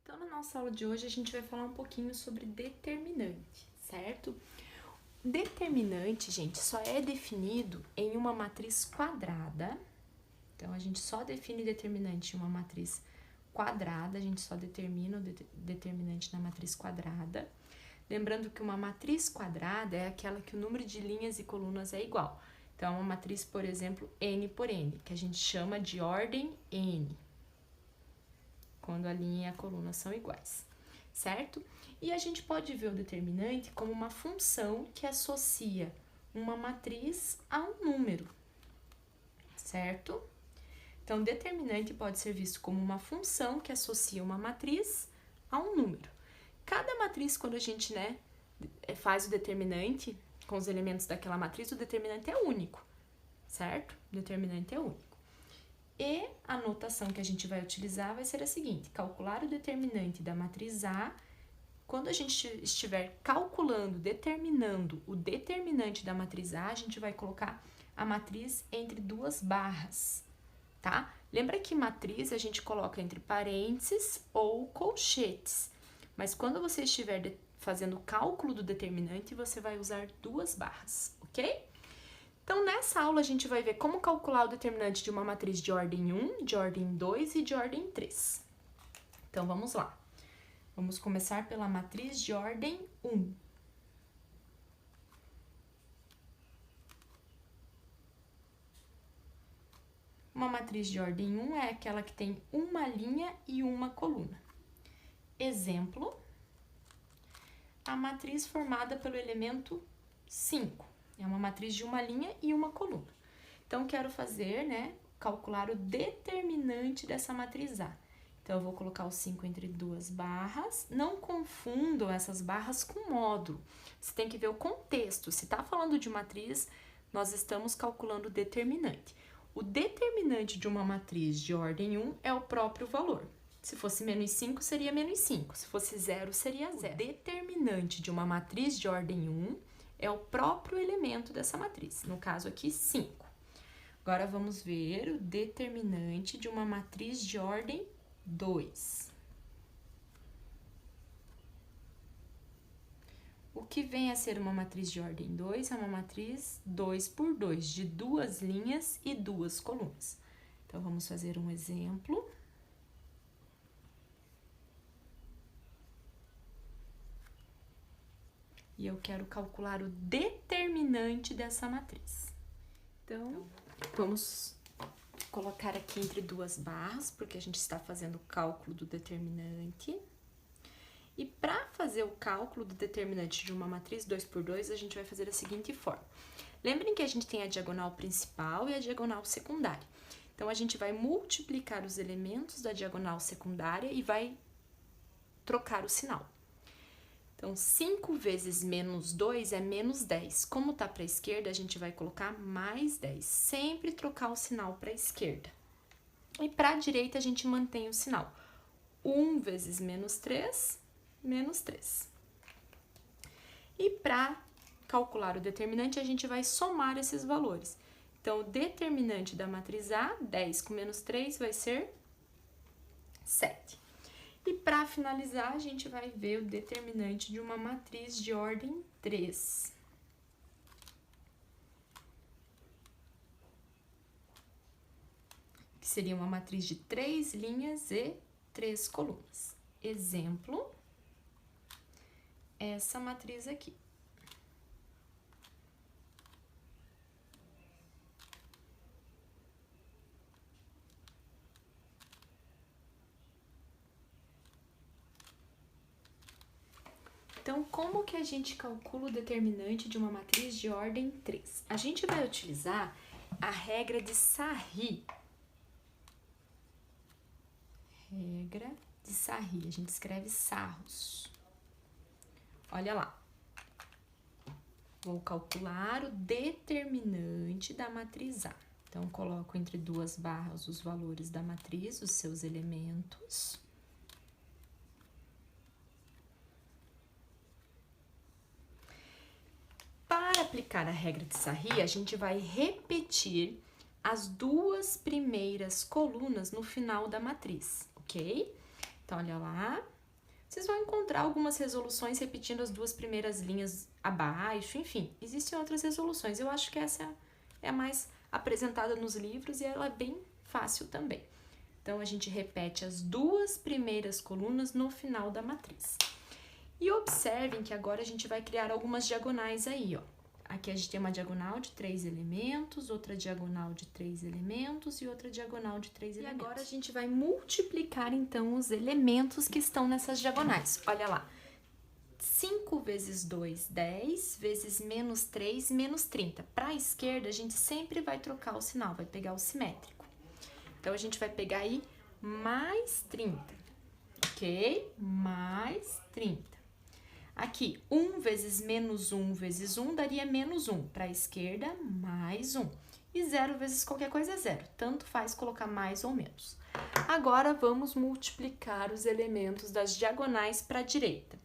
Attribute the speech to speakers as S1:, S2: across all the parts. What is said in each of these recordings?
S1: Então, na nossa aula de hoje, a gente vai falar um pouquinho sobre determinante, certo? Determinante, gente, só é definido em uma matriz quadrada. Então, a gente só define determinante em uma matriz quadrada, a gente só determina o determinante na matriz quadrada. Lembrando que uma matriz quadrada é aquela que o número de linhas e colunas é igual. Então, uma matriz, por exemplo, n por n, que a gente chama de ordem n, quando a linha e a coluna são iguais, certo? E a gente pode ver o determinante como uma função que associa uma matriz a um número, certo? Então, determinante pode ser visto como uma função que associa uma matriz a um número. Cada matriz, quando a gente, faz o determinante com os elementos daquela matriz, o determinante é único, certo? O determinante é único. E a notação que a gente vai utilizar vai ser a seguinte: calcular o determinante da matriz A. Quando a gente estiver calculando, determinando o determinante da matriz A, a gente vai colocar a matriz entre duas barras, tá? Lembra que matriz a gente coloca entre parênteses ou colchetes, mas quando você estiver fazendo o cálculo do determinante, você vai usar duas barras, ok? Então, nessa aula, a gente vai ver como calcular o determinante de uma matriz de ordem 1, de ordem 2 e de ordem 3. Então, vamos lá. Vamos começar pela matriz de ordem 1. Uma matriz de ordem 1 é aquela que tem uma linha e uma coluna. Exemplo, a matriz formada pelo elemento 5. É uma matriz de uma linha e uma coluna. Então, quero fazer, calcular o determinante dessa matriz A. Então, eu vou colocar o 5 entre duas barras. Não confundam essas barras com módulo. Você tem que ver o contexto. Se está falando de matriz, nós estamos calculando o determinante. O determinante de uma matriz de ordem 1 é o próprio valor. Se fosse menos 5, seria menos 5. Se fosse 0, seria 0. O determinante de uma matriz de ordem 1 é o próprio elemento dessa matriz, no caso aqui, 5. Agora, vamos ver o determinante de uma matriz de ordem 2. O que vem a ser uma matriz de ordem 2 é uma matriz 2 por 2, de duas linhas e duas colunas. Então, vamos fazer um exemplo. E eu quero calcular o determinante dessa matriz. Então, vamos colocar aqui entre duas barras, porque a gente está fazendo o cálculo do determinante. E para fazer o cálculo do determinante de uma matriz 2 por 2, a gente vai fazer da seguinte forma. Lembrem que a gente tem a diagonal principal e a diagonal secundária. Então, a gente vai multiplicar os elementos da diagonal secundária e vai trocar o sinal. Então, 5 vezes menos 2 é menos 10. Como tá para a esquerda, a gente vai colocar mais 10. Sempre trocar o sinal para a esquerda. E para a direita, a gente mantém o sinal. 1 vezes menos 3, menos 3. E para calcular o determinante, a gente vai somar esses valores. Então, o determinante da matriz A, 10 com menos 3, vai ser 7. E para finalizar, a gente vai ver o determinante de uma matriz de ordem 3. Que seria uma matriz de 3 linhas e 3 colunas. Exemplo, essa matriz aqui. Então, como que a gente calcula o determinante de uma matriz de ordem 3? A gente vai utilizar a regra de Sarri. Regra de Sarri, a gente escreve Sarros. Olha lá. Vou calcular o determinante da matriz A. Então, coloco entre duas barras os valores da matriz, os seus elementos. Para aplicar a regra de Sarri, a gente vai repetir as duas primeiras colunas no final da matriz, ok? Então, olha lá, Vocês vão encontrar algumas resoluções repetindo as duas primeiras linhas abaixo, enfim, existem outras resoluções. Eu acho que essa é a mais apresentada nos livros e ela é bem fácil também. Então, a gente repete as duas primeiras colunas no final da matriz. E observem que agora a gente vai criar algumas diagonais aí, ó. Aqui a gente tem uma diagonal de 3 elementos, outra diagonal de 3 elementos e outra diagonal de 3 elementos. E agora a gente vai multiplicar, então, os elementos que estão nessas diagonais. Olha lá. 5 vezes 2, 10, vezes menos 3, menos 30. Para a esquerda, a gente sempre vai trocar o sinal, vai pegar o simétrico. Então, a gente vai pegar aí mais 30, ok? Mais 30. Aqui, 1 vezes menos 1 vezes 1 daria menos 1. Para a esquerda, mais 1. E 0 vezes qualquer coisa é 0. Tanto faz colocar mais ou menos. Agora, vamos multiplicar os elementos das diagonais para a direita.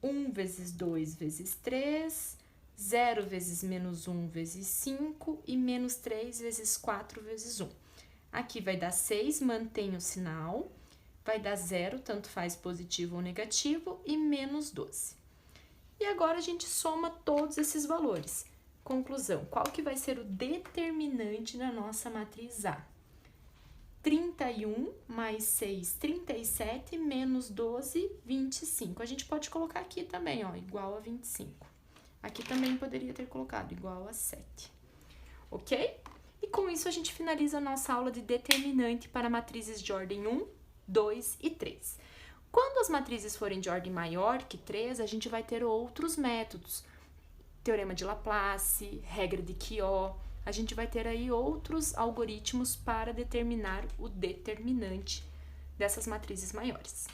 S1: 1 vezes 2 vezes 3, 0 vezes menos 1 vezes 5 e menos 3 vezes 4 vezes 1. Aqui vai dar 6, mantém o sinal, vai dar 0, tanto faz positivo ou negativo, e menos 12. E agora a gente soma todos esses valores. Conclusão, qual que vai ser o determinante da nossa matriz A? 31 mais 6, 37, menos 12, 25. A gente pode colocar aqui também, ó, igual a 25. Aqui também poderia ter colocado igual a 7. Ok? E com isso a gente finaliza a nossa aula de determinante para matrizes de ordem 1, 2 e 3. Quando as matrizes forem de ordem maior que 3, a gente vai ter outros métodos. Teorema de Laplace, regra de Quiot. A gente vai ter aí outros algoritmos para determinar o determinante dessas matrizes maiores.